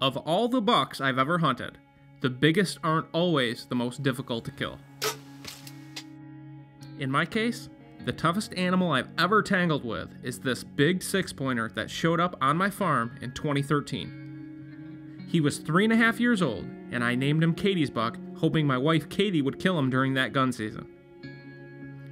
Of all the bucks I've ever hunted, the biggest aren't always the most difficult to kill. In my case, the toughest animal I've ever tangled with is this big 6-pointer that showed up on my farm in 2013. He was 3.5 years old, and I named him Katie's buck, hoping my wife Katie would kill him during that gun season.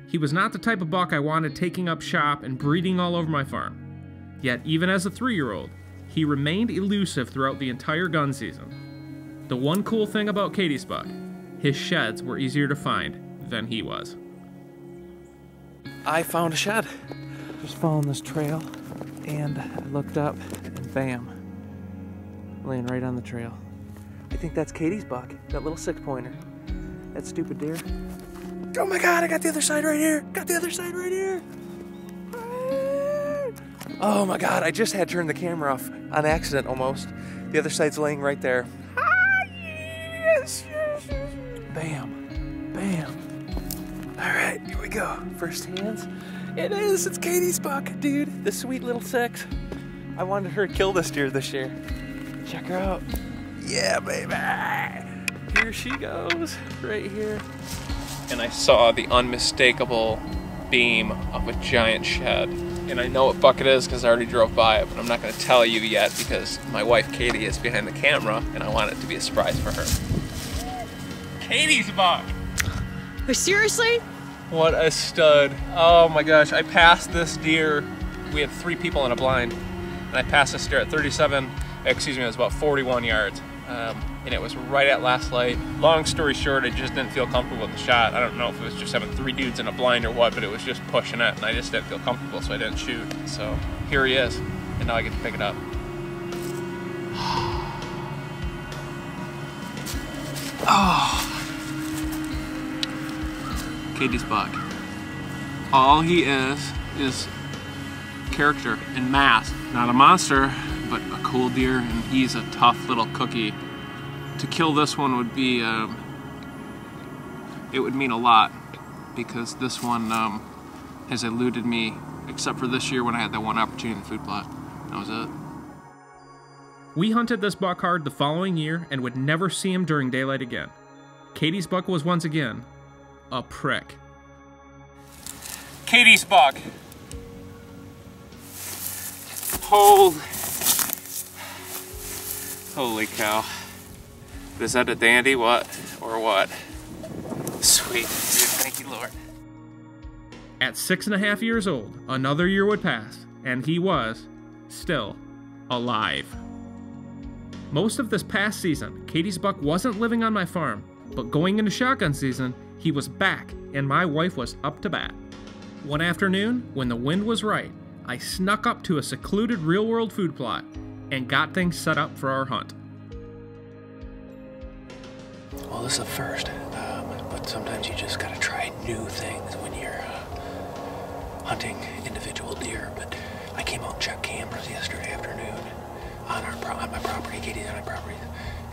He was not the type of buck I wanted taking up shop and breeding all over my farm. Yet, even as a 3-year-old, he remained elusive throughout the entire gun season. The one cool thing about Katie's buck, his sheds were easier to find than he was. I found a shed. Just following this trail, and I looked up, and bam, laying right on the trail. I think that's Katie's buck, that little 6-pointer. That stupid deer. Oh my God, I got the other side right here. Got the other side right here. Oh my God, I just had turned the camera off on accident almost. The other side's laying right there. Yes, yes, yes. Bam, bam. All right, here we go. First hands. It is, it's Katie's buck, dude. The sweet little 6. I wanted her to kill this deer this year. Check her out. Yeah, baby. Here she goes, right here. And I saw the unmistakable beam of a giant shed. And I know what buck it is because I already drove by it, but I'm not going to tell you yet because my wife Katie is behind the camera and I want it to be a surprise for her. Katie's buck! Wait, seriously? What a stud. Oh my gosh, I passed this deer. We had 3 people in a blind. And I passed this deer at 37, excuse me, it was about 41 yards. And it was right at last light. Long story short, I just didn't feel comfortable with the shot. I don't know if it was just having 3 dudes in a blind or what, but it was just pushing it, and I just didn't feel comfortable, so I didn't shoot. So here he is, and now I get to pick it up. Oh, Katie's buck. All he is character and mass. Not a monster, but a cool deer, and he's a tough little cookie. To kill this one would be, it would mean a lot, because this one has eluded me, except for this year when I had that one opportunity in the food plot. That was it. We hunted this buck hard the following year and would never see him during daylight again. Katie's buck was once again a prick. Katie's buck. Holy cow. Is that a dandy? What? Or what? Sweet. Dude, thank you, Lord. At 6.5 years old, another year would pass, and he was still alive. Most of this past season, Katie's buck wasn't living on my farm, but going into shotgun season, he was back, and my wife was up to bat. One afternoon, when the wind was right, I snuck up to a secluded real-world food plot and got things set up for our hunt. Well, this is a first, but sometimes you just gotta try new things when you're hunting individual deer. But I came out and checked cameras yesterday afternoon on my property, Katie's on my property,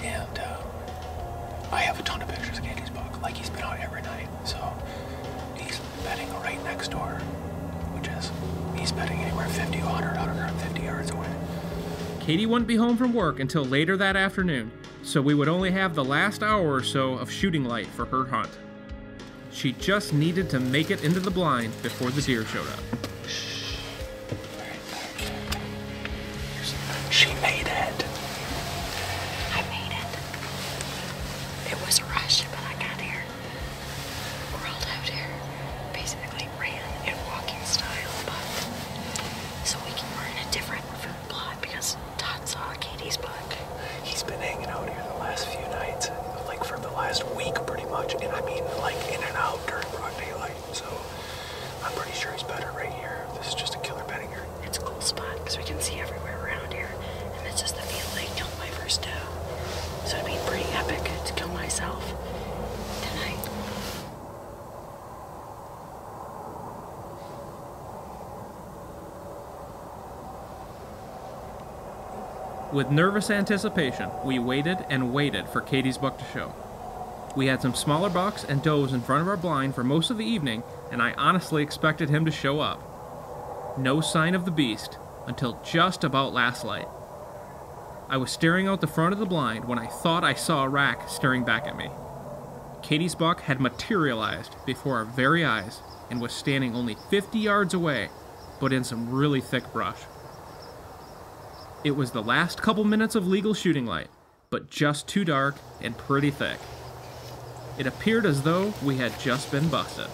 and I have a ton of pictures of Katie's buck. Like, he's been out every night, so he's bedding right next door, which is, he's bedding anywhere 50, 100, 150 yards away. Katie wouldn't be home from work until later that afternoon, so we would only have the last hour or so of shooting light for her hunt. She just needed to make it into the blind before the deer showed up. She made it. I made it. It was a rush, but I got here. Crawled out here. Basically ran in walking style, but so we're in a different food plot because Todd saw Katie's buck. He's been hanging out here the last few nights, like for the last week pretty much, and I mean like in and out during broad daylight, so I'm pretty sure he's better right here. This is just a killer bedding area. It's a cool spot because we can see everywhere around here, and it's just the feel like killed my first doe. So it'd be pretty epic to kill myself tonight. With nervous anticipation, we waited and waited for Katie's buck to show. We had some smaller bucks and does in front of our blind for most of the evening, and I honestly expected him to show up. No sign of the beast until just about last light. I was staring out the front of the blind when I thought I saw a rack staring back at me. Katie's buck had materialized before our very eyes and was standing only 50 yards away, but in some really thick brush. It was the last couple minutes of legal shooting light, but just too dark and pretty thick. It appeared as though we had just been busted.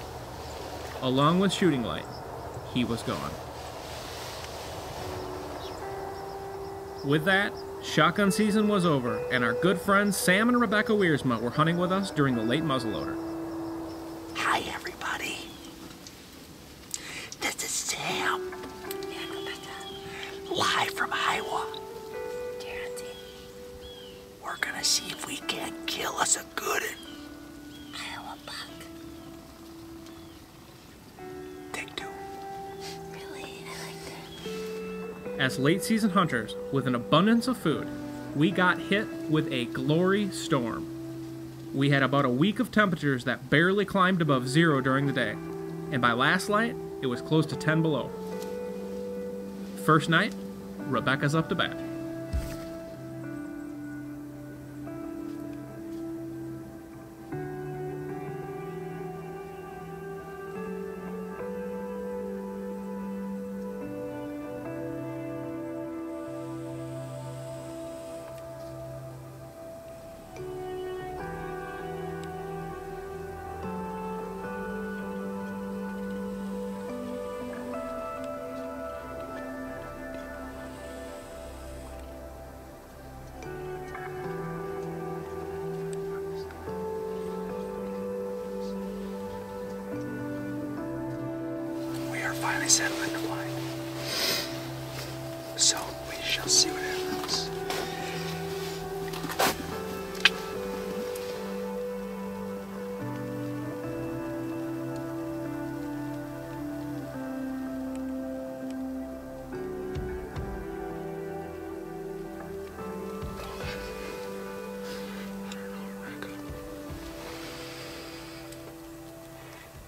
Along with shooting light, he was gone. With that, shotgun season was over, and our good friends Sam and Rebecca Wiersma were hunting with us during the late muzzleloader. Hi, everybody. This is Sam. And Rebecca. Live from Iowa. We're gonna see if we can't kill us a good Iowa buck. Take two. Really? I like that. As late season hunters with an abundance of food, we got hit with a glory storm. We had about a week of temperatures that barely climbed above 0 during the day, and by last light, it was close to 10 below. First night, Rebecca's up to bat. Finally settling the blind. So we shall see what happens.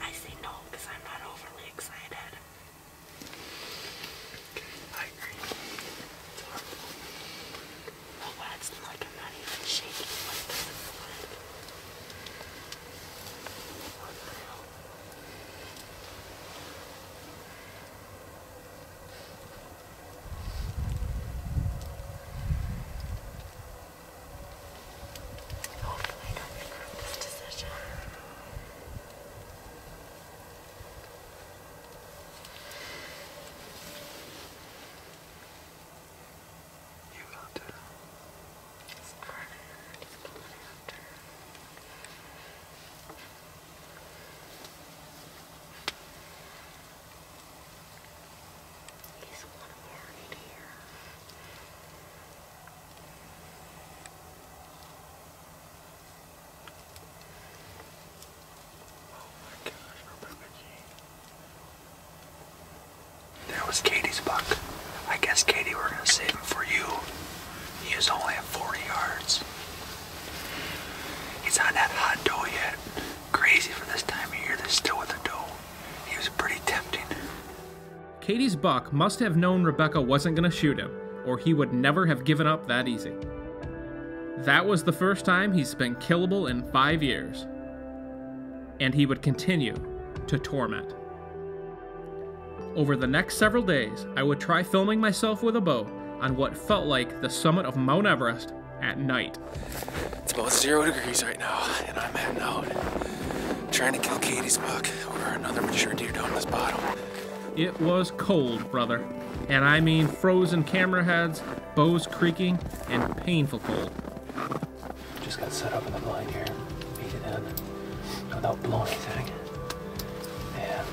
I say no because I'm not overly excited. I agree. It's hard. Well, it's like I'm not even shaking like this is fun. Hopefully I don't regret this decision. You got to. It's hard. He's pulling after. He's one more right here. Oh my gosh, Rebecca G. That was Katie's buck. I guess, Katie, we're gonna save him for you. He is only at 40 yards. He's on that hot doe yet. Crazy for this time of year, they're still with the doe. He was pretty tempting. Katie's buck must have known Rebecca wasn't going to shoot him, or he would never have given up that easy. That was the first time he's been killable in 5 years. And he would continue to torment. Over the next several days, I would try filming myself with a bow on what felt like the summit of Mount Everest at night. It's about 0 degrees right now, and I'm heading out, trying to kill Katie's buck or another mature deer down this bottom. It was cold, brother. And I mean frozen camera heads, bows creaking, and painful cold. Just got set up in the blind here, beat it in without blowing anything. And,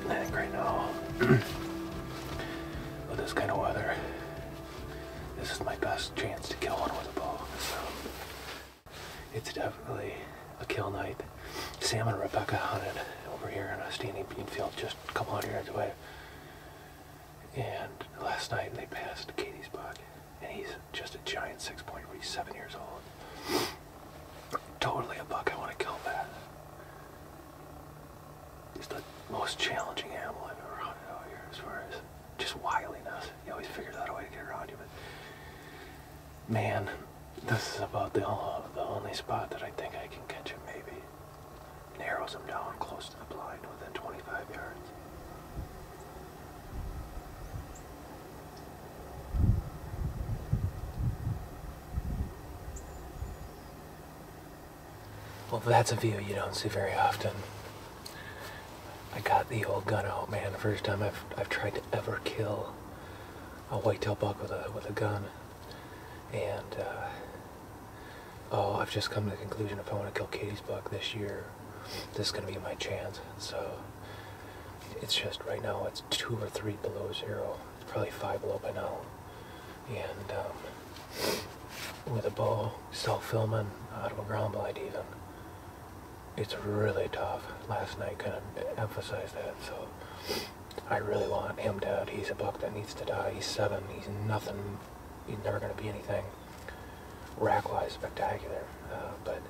I think right now, with this kind of weather, this is my best chance to kill one with a bow. So, it's definitely a kill night. Sam and Rebecca hunted over here in a standing bean field just a couple hundred yards away. And last night they passed Katie's buck, and he's just a giant 6-point where he's 7 years old. Totally a buck I want to kill bad. He's the most challenging animal I've ever hunted out here as far as just wiliness. You always figure out a way to Man, this is about the only spot that I think I can catch him, maybe. Narrows him down close to the blind within 25 yards. Well, that's a view you don't see very often. I got the old gun out, man. The first time I've tried to ever kill a whitetail buck with a gun. And I've just come to the conclusion if I want to kill Katie's buck this year, this is going to be my chance. So it's just right now it's 2 or 3 below zero. It's probably 5 below by now. And with a bow, self-filming, out of a ground blind even, it's really tough. Last night kind of emphasized that. So I really want him dead. He's a buck that needs to die. He's 7. He's nothing. He's never going to be anything rack-wise spectacular, but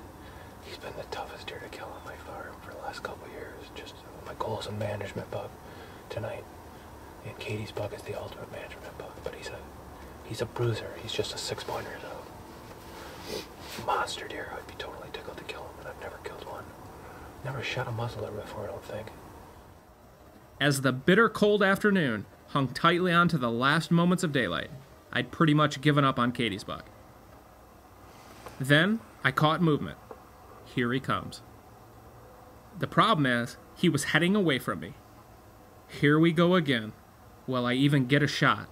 he's been the toughest deer to kill on my farm for the last couple of years. Just my goal is a management buck tonight, and Katie's buck is the ultimate management buck. But he's a bruiser. He's just a 6-pointer, so monster deer. I'd be totally tickled to kill him, and I've never killed one. Never shot a muzzleloader before, I don't think. As the bitter cold afternoon hung tightly onto the last moments of daylight, I'd pretty much given up on Katie's buck. Then I caught movement. Here he comes. The problem is, he was heading away from me. Here we go again. Will I even get a shot?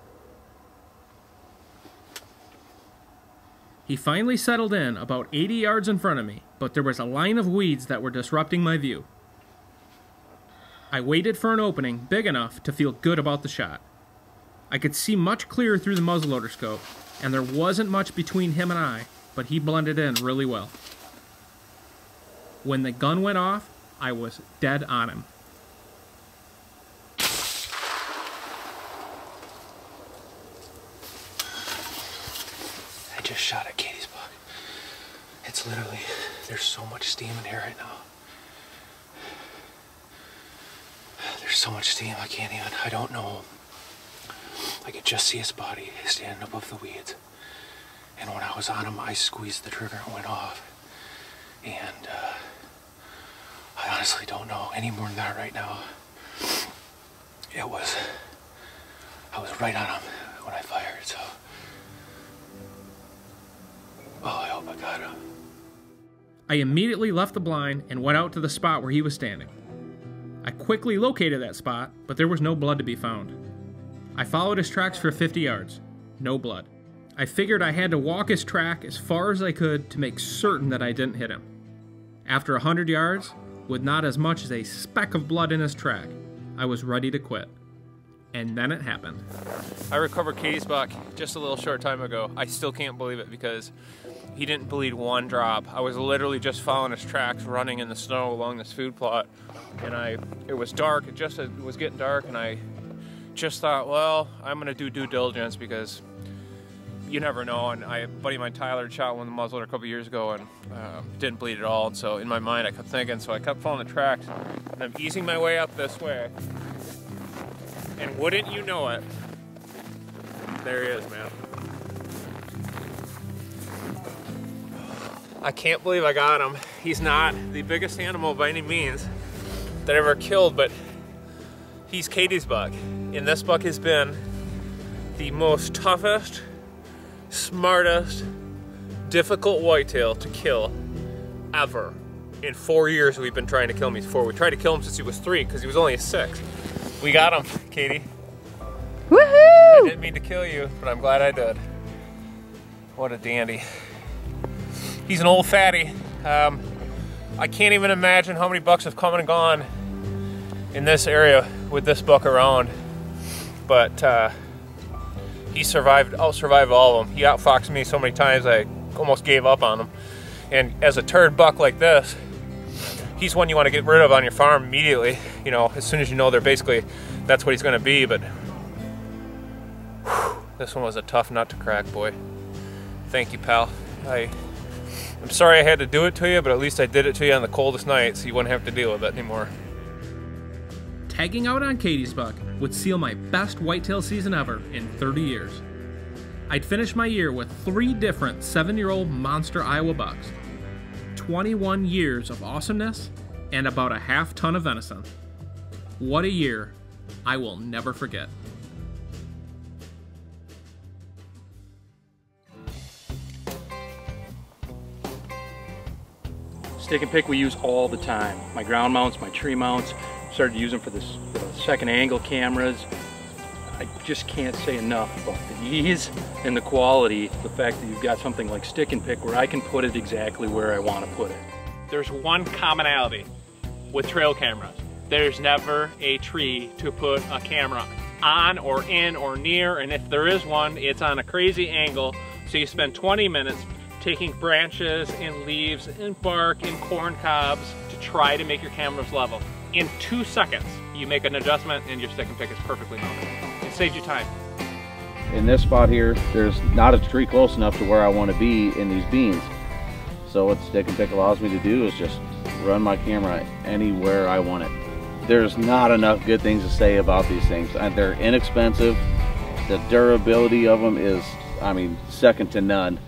He finally settled in about 80 yards in front of me, but there was a line of weeds that were disrupting my view. I waited for an opening big enough to feel good about the shot. I could see much clearer through the muzzleloader scope, and there wasn't much between him and I, but he blended in really well. When the gun went off, I was dead on him. I just shot at Katie's buck. It's literally, there's so much steam in here right now. There's so much steam, I don't know. I could just see his body standing above the weeds. And when I was on him, I squeezed the trigger and went off. And I honestly don't know any more than that right now. I was right on him when I fired, so. Oh, I hope I got him. I immediately left the blind and went out to the spot where he was standing. I quickly located that spot, but there was no blood to be found. I followed his tracks for 50 yards. No blood. I figured I had to walk his track as far as I could to make certain that I didn't hit him. After 100 yards, with not as much as a speck of blood in his track, I was ready to quit. And then it happened. I recovered Katie's buck just a little short time ago. I still can't believe it because he didn't bleed one drop. I was literally just following his tracks, running in the snow along this food plot, and it was dark. It was getting dark, and I just thought, well, I'm gonna do due diligence because you never know. And a buddy of mine, Tyler, shot one of the muzzleloader a couple years ago and didn't bleed at all. And so in my mind, I kept thinking. So I kept following the tracks, and I'm easing my way up this way. And wouldn't you know it, there he is, man. I can't believe I got him. He's not the biggest animal by any means that I ever killed, but he's Katie's buck. And this buck has been the most toughest, smartest, difficult whitetail to kill ever. In 4 years we've been trying to kill him. We tried to kill him since he was 3 because he was only a 6. We got him, Katie. Woohoo! I didn't mean to kill you, but I'm glad I did. What a dandy. He's an old fatty. I can't even imagine how many bucks have come and gone in this area with this buck around. But he out-survived all of them. He outfoxed me so many times I almost gave up on him. And as a turd buck like this, he's one you want to get rid of on your farm immediately. You know, as soon as you know that's what he's going to be. But whew, this one was a tough nut to crack, boy. Thank you, pal. I'm sorry I had to do it to you, but at least I did it to you on the coldest night, so you wouldn't have to deal with it anymore. Tagging out on Katie's buck would seal my best whitetail season ever in 30 years. I'd finish my year with 3 different 7-year-old monster Iowa bucks, 21 years of awesomeness, and about a half ton of venison. What a year I will never forget. Stick and pick we use all the time. My ground mounts, my tree mounts, started using for the second angle cameras. I just can't say enough about the ease and the quality, the fact that you've got something like stick and pick where I can put it exactly where I want to put it. There's one commonality with trail cameras. There's never a tree to put a camera on or in or near, and if there is one, it's on a crazy angle, so you spend 20 minutes taking branches and leaves and bark and corn cobs to try to make your cameras level. In 2 seconds, you make an adjustment and your stick and pick is perfectly mounted. It saves you time. In this spot here, there's not a tree close enough to where I want to be in these beans. So what stick and pick allows me to do is just run my camera anywhere I want it. There's not enough good things to say about these things. They're inexpensive. The durability of them is, I mean, second to none.